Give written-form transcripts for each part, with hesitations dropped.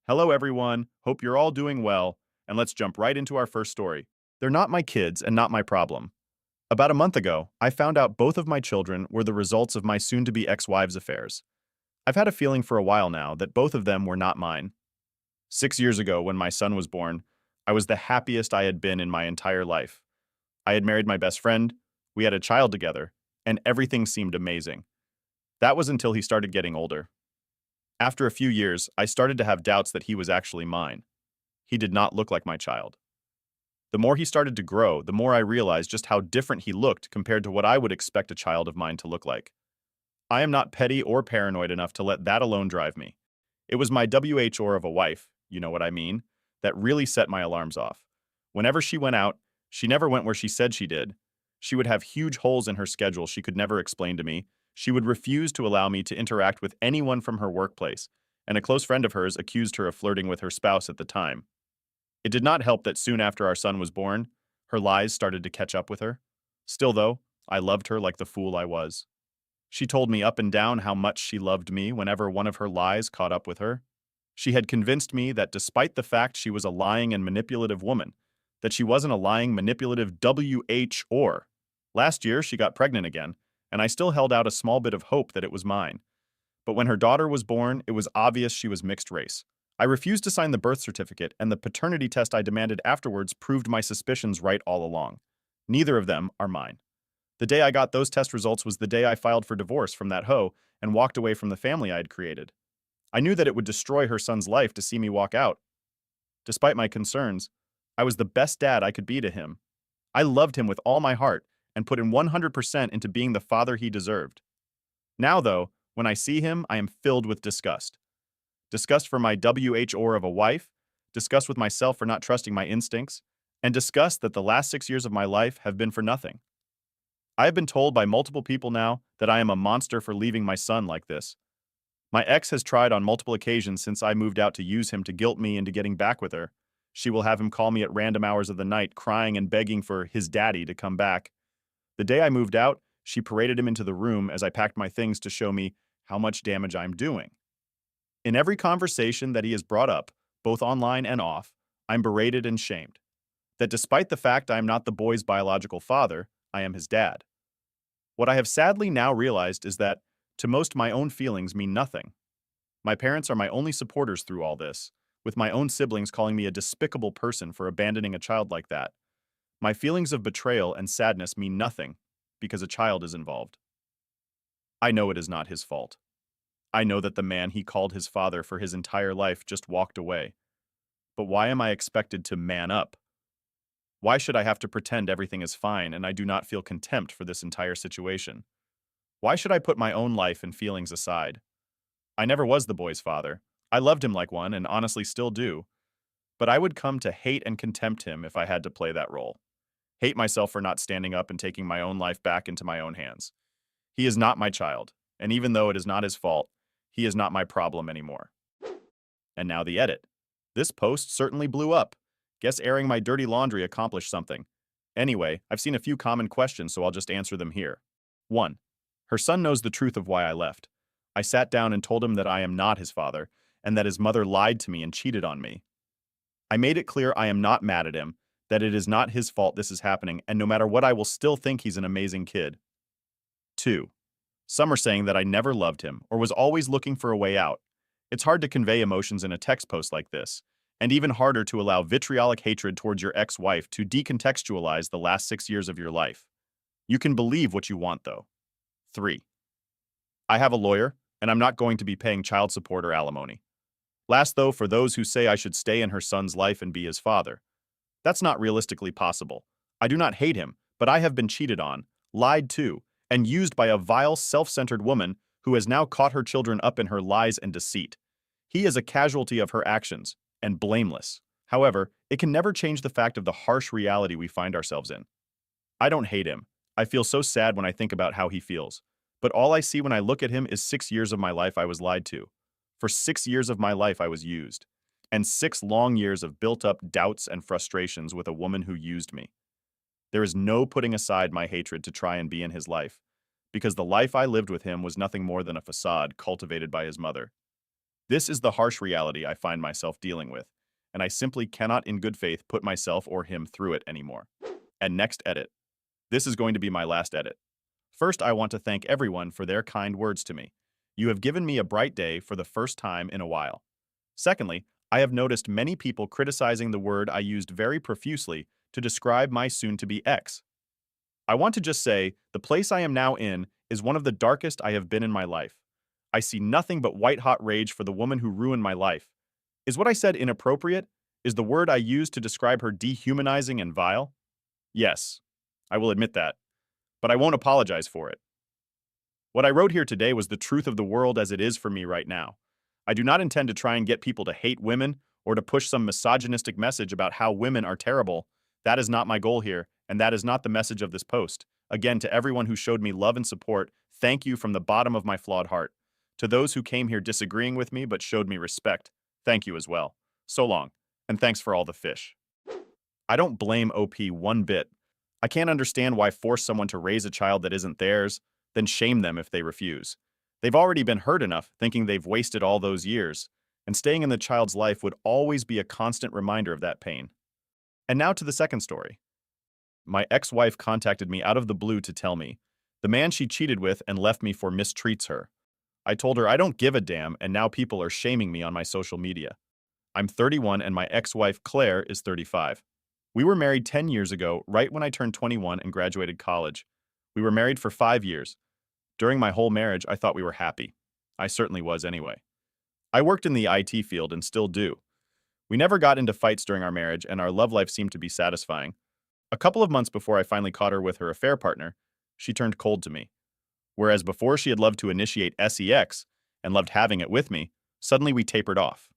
Hello, everyone. Hope you're all doing well, and let's jump right into our first story. They're not my kids and not my problem. About a month ago, I found out both of my children were the results of my soon to be ex wife's affairs. I've had a feeling for a while now that both of them were not mine. 6 years ago, when my son was born, I was the happiest I had been in my entire life. I had married my best friend, we had a child together, and everything seemed amazing. That was until he started getting older. After a few years, I started to have doubts that he was actually mine. He did not look like my child. The more he started to grow, the more I realized just how different he looked compared to what I would expect a child of mine to look like. I am not petty or paranoid enough to let that alone drive me. It was my WHR of a wife, you know what I mean, that really set my alarms off. Whenever she went out, she never went where she said she did. She would have huge holes in her schedule she could never explain to me. She would refuse to allow me to interact with anyone from her workplace, and a close friend of hers accused her of flirting with her spouse at the time. It did not help that soon after our son was born, her lies started to catch up with her. Still, though, I loved her like the fool I was. She told me up and down how much she loved me whenever one of her lies caught up with her. She had convinced me that despite the fact she was a lying and manipulative woman, that she wasn't a lying, manipulative WH or. Last year, she got pregnant again, and I still held out a small bit of hope that it was mine. But when her daughter was born, it was obvious she was mixed race. I refused to sign the birth certificate, and the paternity test I demanded afterwards proved my suspicions right all along. Neither of them are mine. The day I got those test results was the day I filed for divorce from that hoe and walked away from the family I had created. I knew that it would destroy her son's life to see me walk out. Despite my concerns, I was the best dad I could be to him. I loved him with all my heart and put in 100% into being the father he deserved. Now, though, when I see him, I am filled with disgust. Disgust for my WHR of a wife, disgust with myself for not trusting my instincts, and disgust that the last 6 years of my life have been for nothing. I have been told by multiple people now that I am a monster for leaving my son like this. My ex has tried on multiple occasions since I moved out to use him to guilt me into getting back with her. She will have him call me at random hours of the night, crying and begging for his daddy to come back. The day I moved out, she paraded him into the room as I packed my things to show me how much damage I'm doing. In every conversation that he has brought up, both online and off, I'm berated and shamed. That despite the fact I am not the boy's biological father, I am his dad. What I have sadly now realized is that, to most, my own feelings mean nothing. My parents are my only supporters through all this, with my own siblings calling me a despicable person for abandoning a child like that. My feelings of betrayal and sadness mean nothing, because a child is involved. I know it is not his fault. I know that the man he called his father for his entire life just walked away. But why am I expected to man up? Why should I have to pretend everything is fine and I do not feel contempt for this entire situation? Why should I put my own life and feelings aside? I never was the boy's father. I loved him like one and honestly still do. But I would come to hate and contempt him if I had to play that role. Hate myself for not standing up and taking my own life back into my own hands. He is not my child, and even though it is not his fault, he is not my problem anymore. And now the edit. This post certainly blew up. Guess airing my dirty laundry accomplished something. Anyway, I've seen a few common questions, so I'll just answer them here. 1. Her son knows the truth of why I left. I sat down and told him that I am not his father, and that his mother lied to me and cheated on me. I made it clear I am not mad at him, that it is not his fault this is happening, and no matter what I will still think he's an amazing kid. 2. Some are saying that I never loved him or was always looking for a way out. It's hard to convey emotions in a text post like this, and even harder to allow vitriolic hatred towards your ex-wife to decontextualize the last 6 years of your life. You can believe what you want, though. 3. I have a lawyer, and I'm not going to be paying child support or alimony. Last, though, for those who say I should stay in her son's life and be his father. That's not realistically possible. I do not hate him, but I have been cheated on, lied to, and used by a vile, self-centered woman who has now caught her children up in her lies and deceit. He is a casualty of her actions, and blameless. However, it can never change the fact of the harsh reality we find ourselves in. I don't hate him. I feel so sad when I think about how he feels. But all I see when I look at him is 6 years of my life I was lied to. For 6 years of my life I was used. And 6 long years of built-up doubts and frustrations with a woman who used me. There is no putting aside my hatred to try and be in his life, because the life I lived with him was nothing more than a facade cultivated by his mother. This is the harsh reality I find myself dealing with, and I simply cannot in good faith put myself or him through it anymore. And next edit. This is going to be my last edit. First, I want to thank everyone for their kind words to me. You have given me a bright day for the first time in a while. Secondly, I have noticed many people criticizing the word I used very profusely to describe my soon-to-be ex. I want to just say, the place I am now in is one of the darkest I have been in my life. I see nothing but white-hot rage for the woman who ruined my life. Is what I said inappropriate? Is the word I used to describe her dehumanizing and vile? Yes, I will admit that, but I won't apologize for it. What I wrote here today was the truth of the world as it is for me right now. I do not intend to try and get people to hate women or to push some misogynistic message about how women are terrible. That is not my goal here, and that is not the message of this post. Again, to everyone who showed me love and support, thank you from the bottom of my flawed heart. To those who came here disagreeing with me but showed me respect, thank you as well. So long, and thanks for all the fish. I don't blame OP one bit. I can't understand why force someone to raise a child that isn't theirs, then shame them if they refuse. They've already been hurt enough thinking they've wasted all those years, and staying in the child's life would always be a constant reminder of that pain. And now to the second story. My ex-wife contacted me out of the blue to tell me the man she cheated with and left me for mistreats her. I told her I don't give a damn, and now people are shaming me on my social media. I'm 31 and my ex-wife Claire is 35. We were married 10 years ago, right when I turned 21 and graduated college. We were married for 5 years. During my whole marriage, I thought we were happy. I certainly was anyway. I worked in the IT field and still do. We never got into fights during our marriage, and our love life seemed to be satisfying. A couple of months before I finally caught her with her affair partner, she turned cold to me. Whereas before she had loved to initiate sex and loved having it with me, suddenly we tapered off.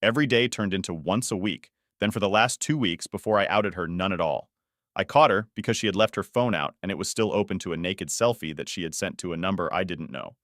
Every day turned into once a week, then for the last 2 weeks before I outed her, none at all. I caught her because she had left her phone out and it was still open to a naked selfie that she had sent to a number I didn't know.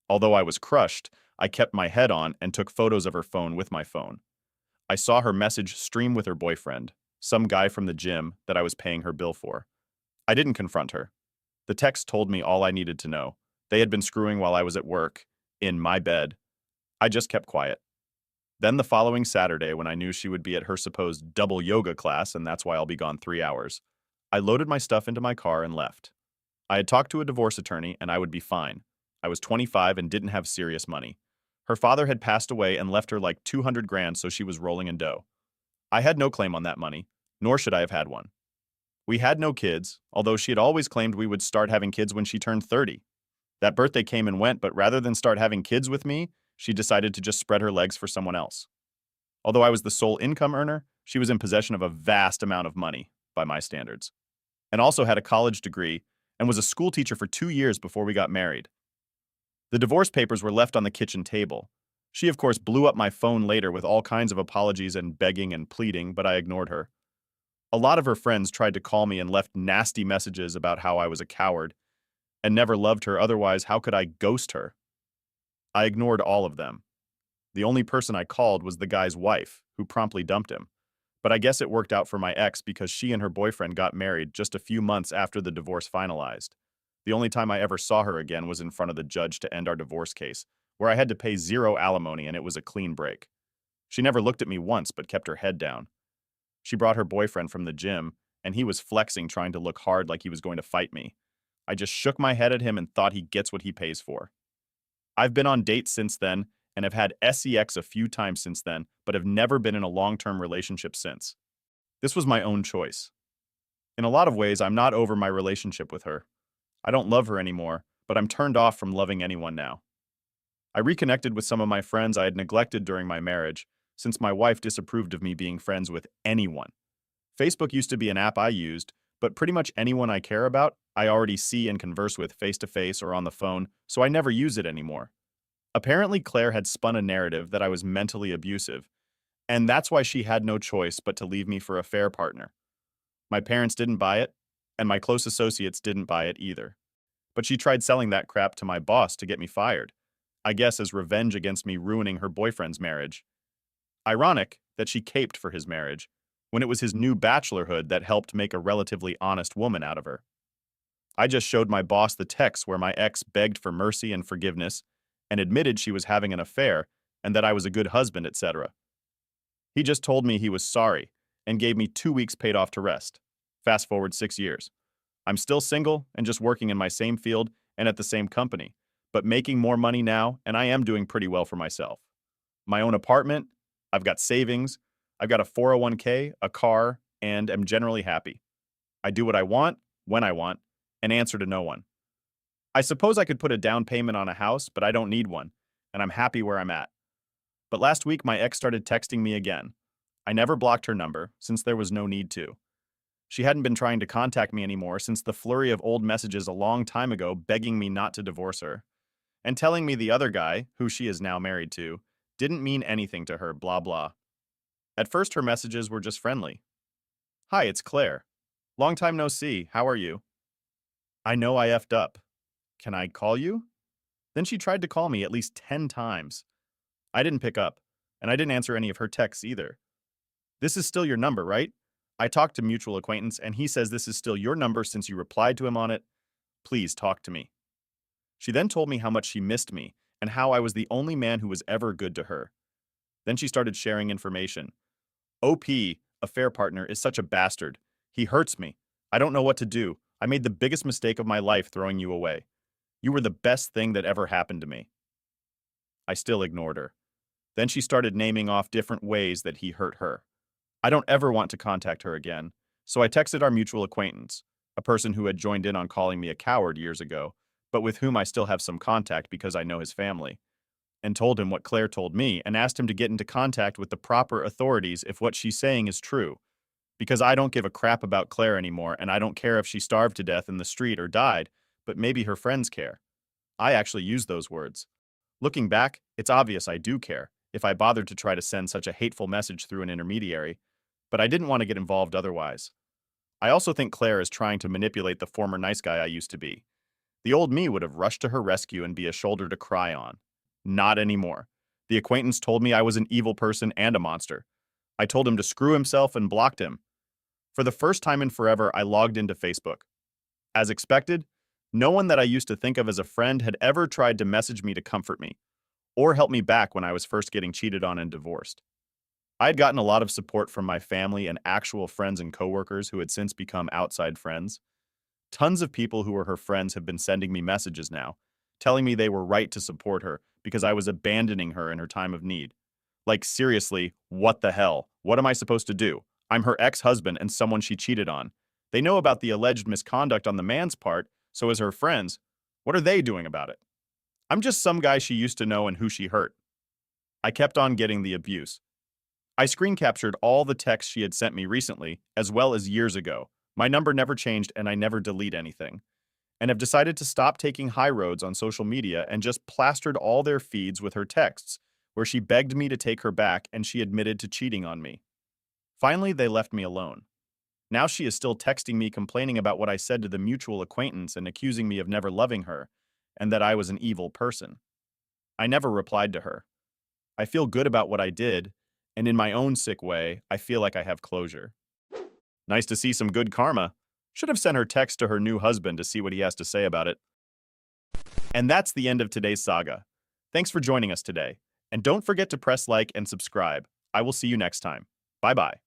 Although I was crushed, I kept my head on and took photos of her phone with my phone. I saw her message stream with her boyfriend, some guy from the gym that I was paying her bill for. I didn't confront her. The text told me all I needed to know. They had been screwing while I was at work, in my bed. I just kept quiet. Then the following Saturday, when I knew she would be at her supposed double yoga class, and that's why I'll be gone 3 hours, I loaded my stuff into my car and left. I had talked to a divorce attorney and I would be fine. I was 25 and didn't have serious money. Her father had passed away and left her like 200 grand, so she was rolling in dough. I had no claim on that money, nor should I have had one. We had no kids, although she had always claimed we would start having kids when she turned 30. That birthday came and went, but rather than start having kids with me, she decided to just spread her legs for someone else. Although I was the sole income earner, she was in possession of a vast amount of money, by my standards, and also had a college degree and was a school teacher for 2 years before we got married. The divorce papers were left on the kitchen table. She, of course, blew up my phone later with all kinds of apologies and begging and pleading, but I ignored her. A lot of her friends tried to call me and left nasty messages about how I was a coward and never loved her, otherwise how could I ghost her? I ignored all of them. The only person I called was the guy's wife, who promptly dumped him. But I guess it worked out for my ex because she and her boyfriend got married just a few months after the divorce finalized. The only time I ever saw her again was in front of the judge to end our divorce case, where I had to pay 0 alimony and it was a clean break. She never looked at me once but kept her head down. She brought her boyfriend from the gym, and he was flexing, trying to look hard like he was going to fight me. I just shook my head at him and thought he gets what he pays for. I've been on dates since then and have had sex a few times since then, but have never been in a long-term relationship since. This was my own choice. In a lot of ways, I'm not over my relationship with her. I don't love her anymore, but I'm turned off from loving anyone now. I reconnected with some of my friends I had neglected during my marriage, since my wife disapproved of me being friends with anyone. Facebook used to be an app I used, but pretty much anyone I care about, I already see and converse with face-to-face or on the phone, so I never use it anymore. Apparently, Claire had spun a narrative that I was mentally abusive, and that's why she had no choice but to leave me for a fair partner. My parents didn't buy it, and my close associates didn't buy it either. But she tried selling that crap to my boss to get me fired, I guess as revenge against me ruining her boyfriend's marriage. Ironic that she caped for his marriage, when it was his new bachelorhood that helped make a relatively honest woman out of her. I just showed my boss the text where my ex begged for mercy and forgiveness and admitted she was having an affair, and that I was a good husband, etc. He just told me he was sorry and gave me 2 weeks paid off to rest. Fast forward 6 years. I'm still single and just working in my same field and at the same company, but making more money now, and I am doing pretty well for myself. My own apartment, I've got savings, I've got a 401k, a car, and am generally happy. I do what I want, when I want, and answer to no one. I suppose I could put a down payment on a house, but I don't need one, and I'm happy where I'm at. But last week, my ex started texting me again. I never blocked her number, since there was no need to. She hadn't been trying to contact me anymore since the flurry of old messages a long time ago begging me not to divorce her, and telling me the other guy, who she is now married to, didn't mean anything to her, blah blah. At first, her messages were just friendly. Hi, it's Claire. Long time no see, how are you? I know I effed up. Can I call you? Then she tried to call me at least 10 times. I didn't pick up, and I didn't answer any of her texts either. This is still your number, right? I talked to mutual acquaintance, and he says this is still your number since you replied to him on it. Please talk to me. She then told me how much she missed me and how I was the only man who was ever good to her. Then she started sharing information. OP, affair partner, is such a bastard. He hurts me. I don't know what to do. I made the biggest mistake of my life throwing you away. You were the best thing that ever happened to me. I still ignored her. Then she started naming off different ways that he hurt her. I don't ever want to contact her again, so I texted our mutual acquaintance, a person who had joined in on calling me a coward years ago, but with whom I still have some contact because I know his family, and told him what Claire told me and asked him to get into contact with the proper authorities if what she's saying is true. Because I don't give a crap about Claire anymore, and I don't care if she starved to death in the street or died, but maybe her friends care. I actually used those words. Looking back, it's obvious I do care, if I bothered to try to send such a hateful message through an intermediary, but I didn't want to get involved otherwise. I also think Claire is trying to manipulate the former nice guy I used to be. The old me would have rushed to her rescue and be a shoulder to cry on. Not anymore. The acquaintance told me I was an evil person and a monster. I told him to screw himself and blocked him. For the first time in forever, I logged into Facebook. As expected, no one that I used to think of as a friend had ever tried to message me to comfort me, or help me back when I was first getting cheated on and divorced. I had gotten a lot of support from my family and actual friends and coworkers who had since become outside friends. Tons of people who were her friends have been sending me messages now, telling me they were right to support her because I was abandoning her in her time of need. Like, seriously, what the hell? What am I supposed to do? I'm her ex-husband and someone she cheated on. They know about the alleged misconduct on the man's part, so as her friends, what are they doing about it? I'm just some guy she used to know and who she hurt. I kept on getting the abuse. I screen captured all the texts she had sent me recently, as well as years ago. My number never changed and I never delete anything. And have decided to stop taking high roads on social media and just plastered all their feeds with her texts, where she begged me to take her back and she admitted to cheating on me. Finally, they left me alone. Now she is still texting me complaining about what I said to the mutual acquaintance and accusing me of never loving her, and that I was an evil person. I never replied to her. I feel good about what I did, and in my own sick way, I feel like I have closure. Nice to see some good karma. Should have sent her text to her new husband to see what he has to say about it. And that's the end of today's saga. Thanks for joining us today, and don't forget to press like and subscribe. I will see you next time. Bye-bye.